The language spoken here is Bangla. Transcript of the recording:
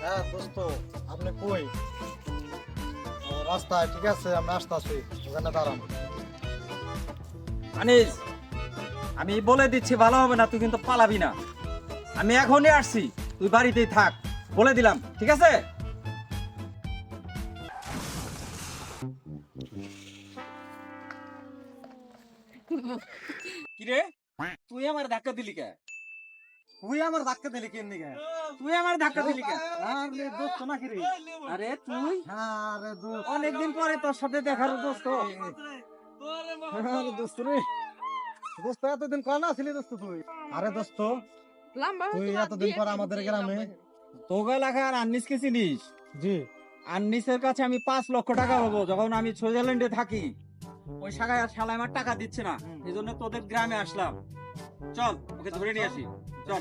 হ্যাঁ দোস্ত, আপনি কই? রাস্তায়, ঠিক আছে আমি আসতেছি, ওখানে দাঁড়ান। আনিস, আমি বলে দিচ্ছি ভালো হবে না, তুই কিন্তু পালাবি না। আমি এখনই আসছি, তুই বাড়িতেই থাক, বলে দিলাম, ঠিক আছে? কিরে, তুই আমার ধাক্কা দিলি কে? তুই আমার ধাক্কা দিলি কেমনি গে? তুই আমার ধাক্কা দিলি কে? আরে দোস্ত নাকি রে? আরে তুই, আরে দোস্ত, অনেকদিন পরে তোর সাথে দেখার দোস্ত। আরে দোস্ত রে, দোস্ত এতদিন কল না ছিলি দোস্ত তুই? আরে দোস্ত, তুই এতদিন পর আমাদের গ্রামে? তোকে এলাকায় আর আন্নিসকে চিনিস? জি। আন্নিসের কাছে আমি 5 লক্ষ টাকা পাবো যখন আমি সুইজারল্যান্ডে থাকি। ওই শাখায় আর শালা আমার টাকা দিচ্ছে না, এই জন্য তোদের গ্রামে আসলাম। চল, ওকে ধরে নিয়ে আসি। চল।